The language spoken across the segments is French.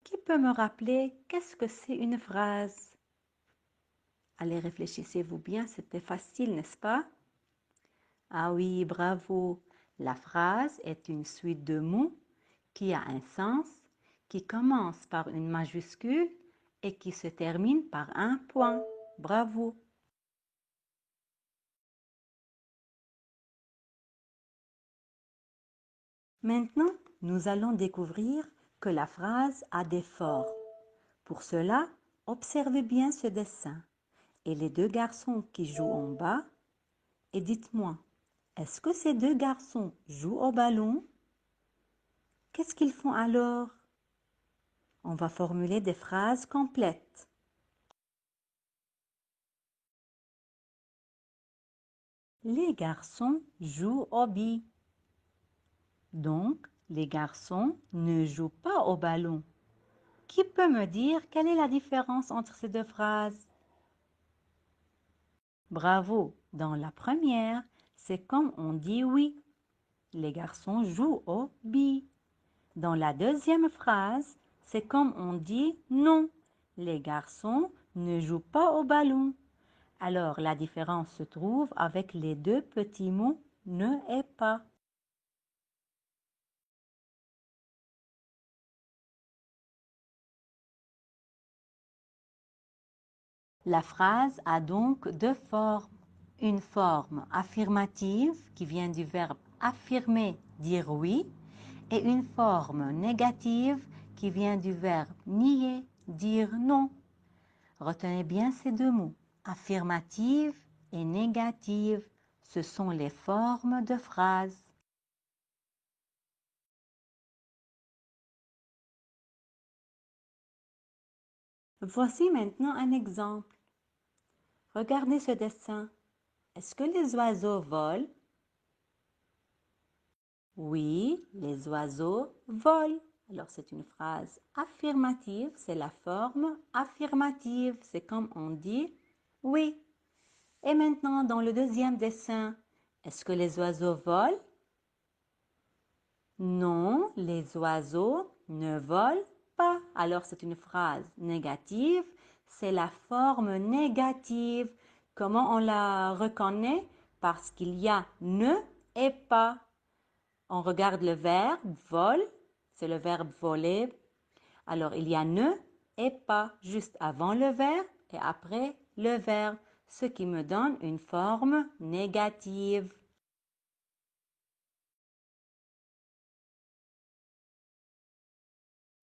Qui peut me rappeler qu'est-ce que c'est une phrase? Allez, réfléchissez-vous bien, c'était facile, n'est-ce pas? Ah oui, bravo. La phrase est une suite de mots qui a un sens, qui commence par une majuscule et qui se termine par un point. Bravo. Maintenant, nous allons découvrir que la phrase a des formes. Pour cela, observez bien ce dessin et les deux garçons qui jouent en bas et dites-moi, est-ce que ces deux garçons jouent au ballon? Qu'est-ce qu'ils font alors? On va formuler des phrases complètes. Les garçons jouent au billes. Donc, les garçons ne jouent pas au ballon. Qui peut me dire quelle est la différence entre ces deux phrases? Bravo! Dans la première, c'est comme on dit oui. Les garçons jouent au billes. Dans la deuxième phrase, c'est comme on dit non. Les garçons ne jouent pas au ballon. Alors, la différence se trouve avec les deux petits mots ne et pas. La phrase a donc deux formes. Une forme affirmative qui vient du verbe affirmer, dire oui, et une forme négative qui vient du verbe nier, dire non. Retenez bien ces deux mots, affirmative et négative. Ce sont les formes de phrases. Voici maintenant un exemple. Regardez ce dessin. Est-ce que les oiseaux volent? Oui, les oiseaux volent. Alors c'est une phrase affirmative, c'est la forme affirmative. C'est comme on dit oui. Et maintenant dans le deuxième dessin, est-ce que les oiseaux volent? Non, les oiseaux ne volent pas. Alors c'est une phrase négative, c'est la forme négative. Comment on la reconnaît? Parce qu'il y a ne et pas. On regarde le verbe vol, c'est le verbe voler. Alors il y a ne et pas juste avant le verbe et après le verbe, ce qui me donne une forme négative.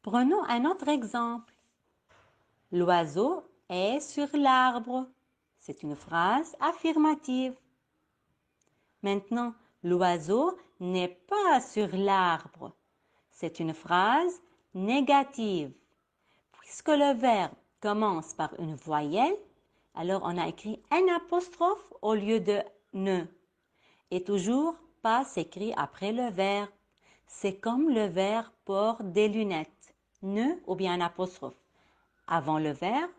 Prenons un autre exemple. L'oiseau est sur l'arbre. C'est une phrase affirmative. Maintenant, l'oiseau n'est pas sur l'arbre. C'est une phrase négative. Puisque le verbe commence par une voyelle, alors on a écrit un apostrophe au lieu de ne. Et toujours pas s'écrit après le verbe. C'est comme le verbe porte des lunettes. Ne ou bien un apostrophe avant le verbe,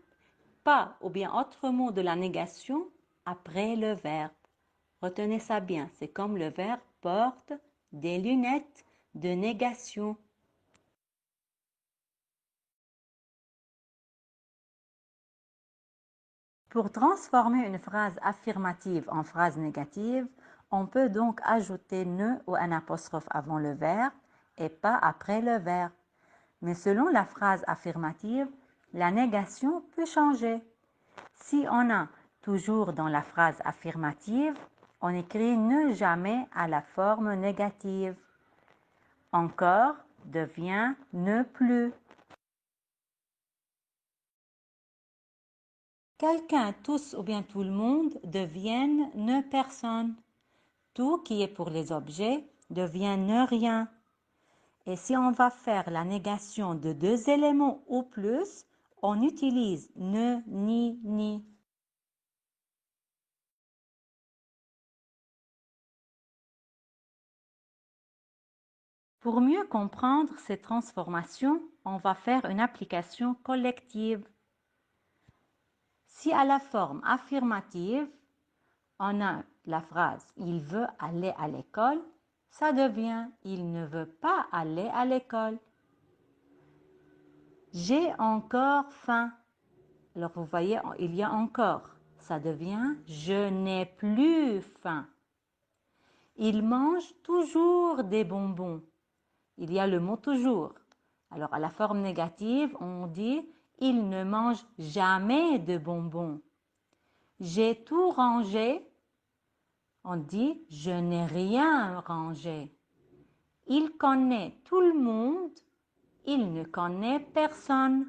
pas ou bien autre mot de la négation après le verbe. Retenez ça bien, c'est comme le verbe porte des lunettes de négation. Pour transformer une phrase affirmative en phrase négative, on peut donc ajouter ne ou un apostrophe avant le verbe et pas après le verbe. Mais selon la phrase affirmative, la négation peut changer. Si on a toujours dans la phrase affirmative, on écrit ne jamais à la forme négative. Encore devient ne plus. Quelqu'un, tous ou bien tout le monde deviennent ne personne. Tout qui est pour les objets devient ne rien. Et si on va faire la négation de deux éléments ou plus, on utilise ne, ni. Pour mieux comprendre ces transformations, on va faire une application collective. Si à la forme affirmative, on a la phrase « il veut aller à l'école », ça devient « il ne veut pas aller à l'école ». J'ai encore faim. Alors vous voyez, il y a encore. Ça devient je n'ai plus faim. Il mange toujours des bonbons. Il y a le mot toujours. Alors à la forme négative, on dit il ne mange jamais de bonbons. J'ai tout rangé. On dit je n'ai rien rangé. Il connaît tout le monde. Il ne connaît personne.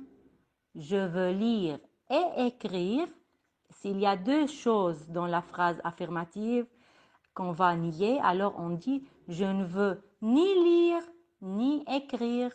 Je veux lire et écrire. S'il y a deux choses dans la phrase affirmative qu'on va nier, alors on dit je ne veux ni lire ni écrire.